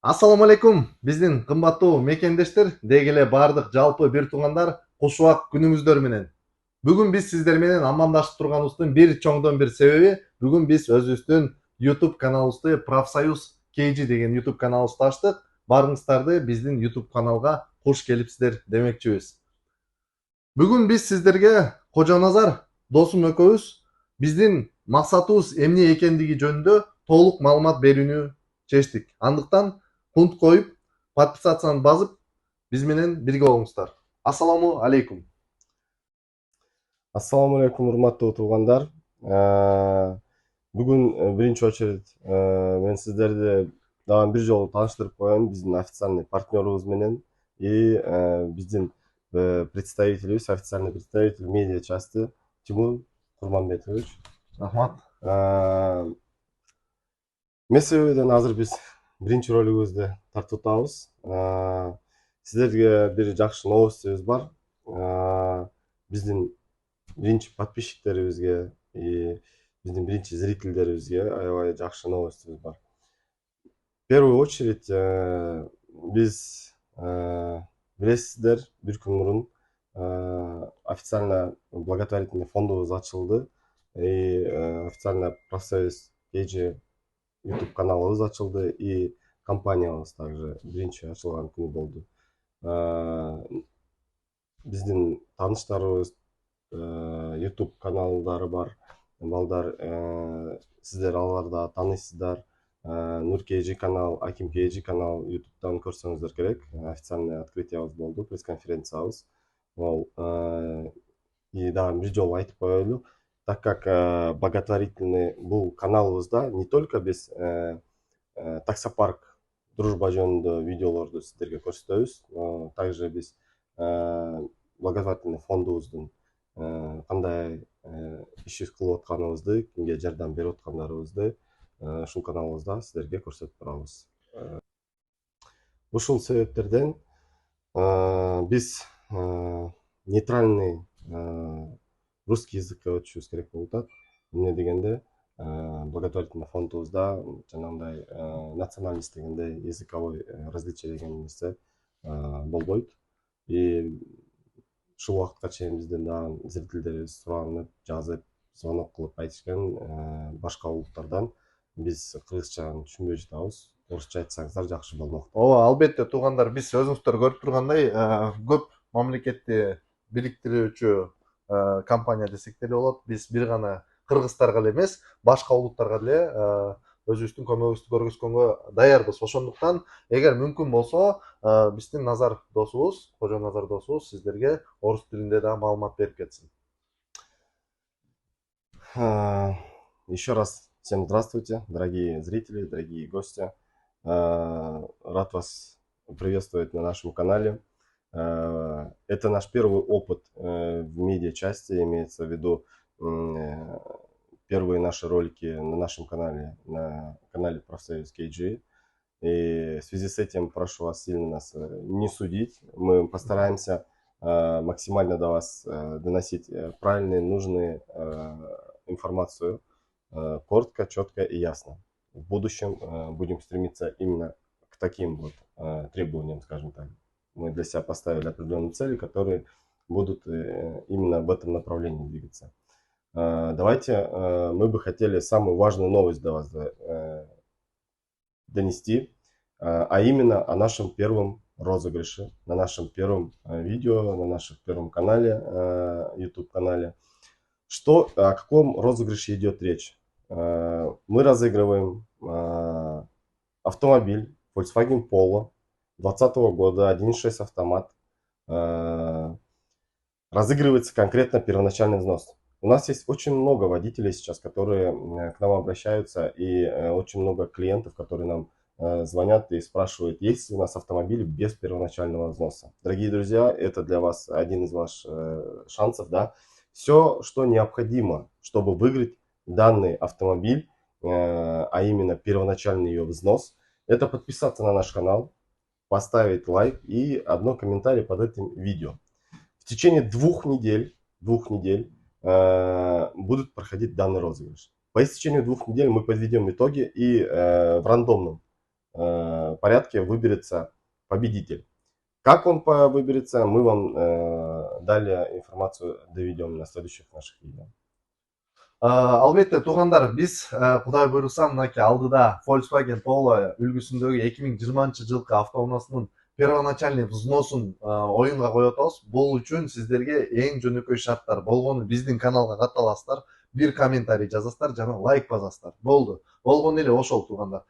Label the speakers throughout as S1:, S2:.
S1: Ассаламу алейкум, биздин кымбаттуу мекендештер, деги эле баардык жалпы бир туугандар, куш убак күнүңүздөр менен. Бүгүн биз сиздер менен амандашып турганыбыздын бир чоңдон бир себеби, бүгүн биз өзүбүздүн YouTube каналыбызды Профсоюз KG деген YouTube каналыбызды ачтык. Баарыңыздарды биздин YouTube каналга куш келипсиздер демекчибиз. Бүгүн биз сиздерге Кожоназар досум экөөбүз биздин максатыбыз эмне экендиги жөнүндө толук маалымат берүүнү чечтик. Андыктан пункт коюп, подписацияны басып, биз менен бирге болуңуздар. Ассаламу алейкум.
S2: Ассаламу алейкум, урматтуу туугандар. Бүгүн биринчи очередь мен сиздерди дагы бир жолу тааныштырып коеюн биздин официальный партнерубуз менен и биздин представителибиз, официальный представитель медиа части Тимур Курманбетович.
S1: Рахмат.
S2: Эмне себебиден азыр биз биринчи ролигибизди тартып атабыз. Сиздерге бир жакшы новостубуз бар. Биздин биринчи подписчиктерибизге и биздин биринчи зрительдерибизге аябай жакшы новостубуз бар. В первую очередь биз билесиздер, бир күн мурун официально благотворительный фондубуз ачылды и официально Профсоюз KG YouTube каналыбыз ачылды и компаниябыз также биринчи ачылган күнү болду. Биздин тааныштарыбыз YouTube каналдары бар. Балдар, сиздер аларды тааныйсыздар. Нур KG канал, Аким KG канал YouTube'дан көрсөңүздөр керек. Официальный открытиябыз болду, пресс-конференциябыз. И дагы бир жолу айтып коелу, так как благотворительный бул каналыбызда не только биз таксопарк дружба жөнүндө видеолорду сиздерге көрсөтөбүз, также биз благотворительный фондубуздун кандай иш кылып атканыбызды, кимге жардам берип аткандарыбызды ушул каналыбызда сиздерге көрсөтүп турабыз. Ушул себептерден биз нейтральный русский языкка өтүшүбүз керек болуп атат. Эмне дегенде, благотворительный фондубузда жанагындай национальность дегенде языковой различие деген нерсе болбойт. И ушул убакытка чейин бизден дагы зрительдерибиз суранып, жазып, звонок кылып айтышкан башка улуттардан биз кыргызчаны түшүнбөй жатабыз. Орусча айтсаңыздар жакшы болмок.
S1: Ооба, албетте туугандар, биз өзүңүздөр көрүп тургандай, көп мамлекетти бириктирүүчү компания десек деле болот. Биз бир гана кыргыздарга эле эмес, башка улуттарга деле өзүбүздүн көмөгүбүздү көргөзгөнгө даярбыз. Ошондуктан, эгер мүмкүн болсо, биздин Назар досубуз, Кожо Назар досубуз сиздерге орус тилинде да маалымат берип кетсин.
S2: Еще раз всем здравствуйте, дорогие зрители, дорогие гости. Рад вас приветствовать на нашем канале. Это наш первый опыт в медиа-части, имеется в виду первые наши ролики на нашем канале, на канале Профсоюз KG. И в связи с этим прошу вас сильно нас не судить. Мы постараемся максимально до вас доносить правильную, нужную информацию, коротко, четко и ясно. В будущем будем стремиться именно к таким вот требованиям, скажем так. Мы для себя поставили определенные цели, которые будут именно в этом направлении двигаться. Давайте, мы бы хотели самую важную новость до вас донести, а именно о нашем первом розыгрыше, на нашем первом видео, на нашем первом канале, YouTube канале. О каком розыгрыше идет речь? Мы разыгрываем автомобиль Volkswagen Polo 2020 года, 1.6 автомат. Разыгрывается конкретно первоначальный взнос. У нас есть очень много водителей сейчас, которые к нам обращаются, и очень много клиентов, которые нам звонят и спрашивают, есть ли у нас автомобиль без первоначального взноса. Дорогие друзья, это для вас один из ваших шансов, да. Все, что необходимо, чтобы выиграть данный автомобиль, а именно первоначальный ее взнос, это подписаться на наш канал, поставить лайк и одно комментарий под этим видео. В течение двух недель будут проходить данный розыгрыш. По истечению 2 недель мы подведем итоги и в рандомном порядке выберется победитель. Как он выберется, мы вам далее информацию доведем на следующих наших видео.
S1: Албетте туугандар, биз Кудай буйруса мынакей алдыда Volkswagen Polo үлгүсүндөгү 2020 жылкы автоунаасынын первоначальный взносун оюнга коюп атабыз. Бул үчүн сиздерге эң жөнөкөй шарттар болгону биздин каналга катталасыздар, бир комментарий жазасыздар жана лайк басасыздар. Болду. Болгону эле ошол туугандар.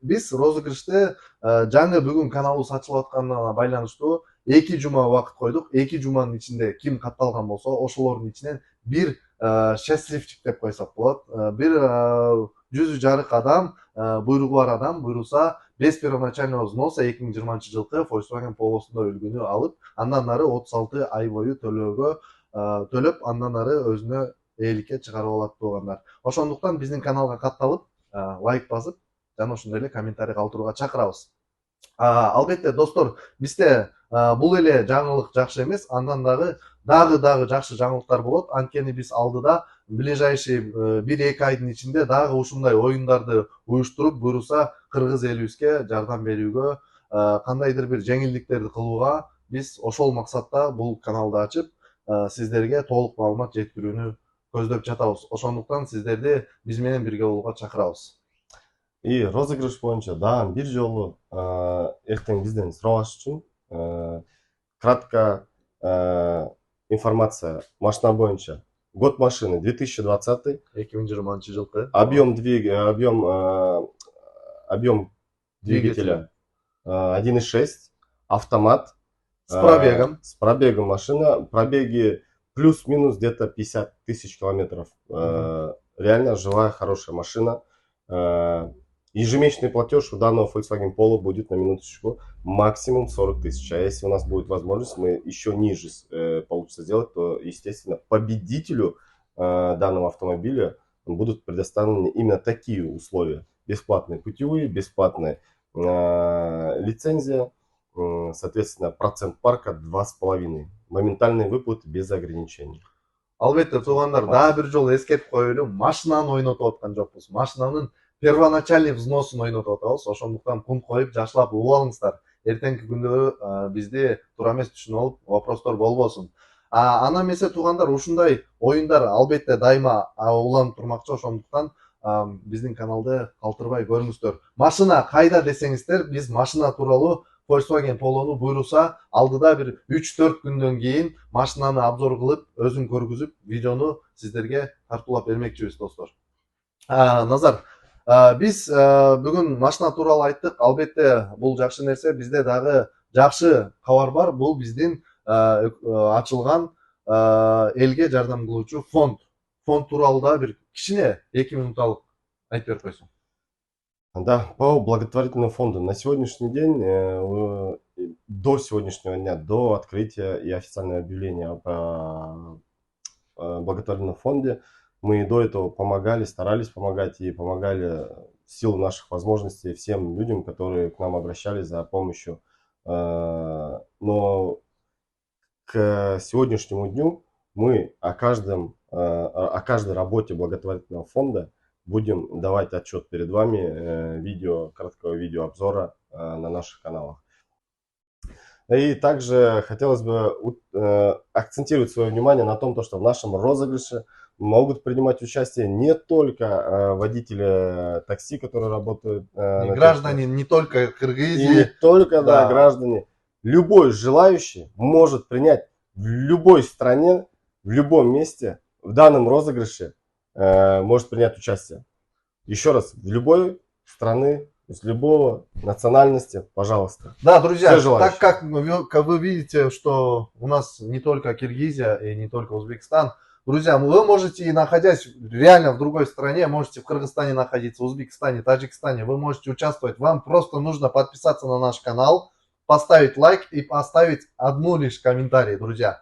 S1: Биз розыгрышты жаңы бүгүн каналыбыз ачылып атканына байланыштуу 2 жума убакыт койдук. 2 жуманын ичинде ким катталган болсо, ошолордун ичинен бир счастливчик деп койсок болот. Бир жүзү жарык адам, буйругу бар адам буйруса без первоначального взноса 2020-жылкы Volkswagen Polo'сунда үлгүнү алып, андан ары 36 ай бою төлөп, андан ары өзүнө ээликке чыгарып алат туугандар. Ошондуктан биздин каналга катталып, лайк басып, жана ошондой эле комментарий калтырууга чакырабыз. Албетте достор, бизде бул эле жаңылык жакшы эмес, андан дагы жакшы жаңылыктар болот. Анткени биз алдыда ближайший 1-2 айдын ичинде дагы ушундай оюндарды уюштуруп, буйруса кыргыз элибизге жардам берүүгө, кандайдыр бир жеңилдиктерди кылууга биз ошол максатта бул каналды ачып, сиздерге толук маалымат жеткирүүнү көздөп жатабыз. Ошондуктан сиздерди биз менен бирге болууга чакырабыз.
S2: И розыгрыш боюнча дагы бир жолу эртең бизден сурабаш үчүн кратко информация машина боюнча. Год машины 2020.
S1: 2020-жылкы.
S2: Объем двигателя 1.6. Автомат.
S1: С пробегом
S2: машина. Пробеги плюс-минус где-то 50 тысяч километров. Реально живая, хорошая машина. Ежемесячный платеж у данного Volkswagen Polo будет на минуточку максимум 40 тысяч. А если у нас будет возможность, мы еще ниже получится сделать, то, естественно, победителю данного автомобиля будут предоставлены именно такие условия. Бесплатные путевые, бесплатная лицензия, соответственно, процент парка 2,5. Моментальные выплаты без ограничений.
S1: Албетте туугандар, дагы бир жолу эскертип коелу, машинаны ойнотуп аткан жокпуз. Машинанын первоначальный взносун ойнотуп атабыз. Ошондуктан пункт коюп жакшылап угуп алыңыздар. Эртеңки күндөрү бизди туура эмес түшүнүп алып, вопростор болбосун. Ана эмесе туугандар, ушундай оюндар албетте дайыма уланып турмакчы. Ошондуктан биздин каналды калтырбай көрүңүздөр. Машина кайда десеңиздер, биз машина тууралуу Volkswagen Polo'nu буйруса алдыда бир 3-4 күндөн кийин машинаны обзор кылып, өзүн көргүзүп, видеону сиздерге тартуулап бермекчибиз достор. Назар, биз бүгүн машина тууралуу айттык. Албетте бул жакшы нерсе. Бизде дагы жакшы кабар бар. Бул биздин ачылган элге жардам кылуучу фонд. Фонд тууралуу да бир кичине 2 минуталык айтып берип койсоң.
S2: Да, по благотворительному фонду на сегодняшний день, до сегодняшнего дня, до открытия и официального объявления о благотворительном фонде, мы до этого помогали, старались помогать и помогали в силу наших возможностей всем людям, которые к нам обращались за помощью. Но к сегодняшнему дню мы о каждой работе благотворительного фонда будем давать отчет перед вами, короткого видеообзора на наших каналах. И также хотелось бы акцентировать свое внимание на том, что в нашем розыгрыше могут принимать участие не только водители такси, которые работают...
S1: И граждане не только Кыргызии.
S2: И не только граждане. Любой желающий может принять в любой стране, в любом месте, в данном розыгрыше может принять участие. Еще раз, в любой страны, из любого национальности, пожалуйста.
S1: Да, друзья, так как вы видите, что у нас не только Киргизия и не только Узбекистан, друзья, вы можете, находясь реально в другой стране, можете в Кыргызстане находиться, в Узбекистане, Таджикистане, вы можете участвовать. Вам просто нужно подписаться на наш канал, поставить лайк и поставить одну лишь комментарий, друзья.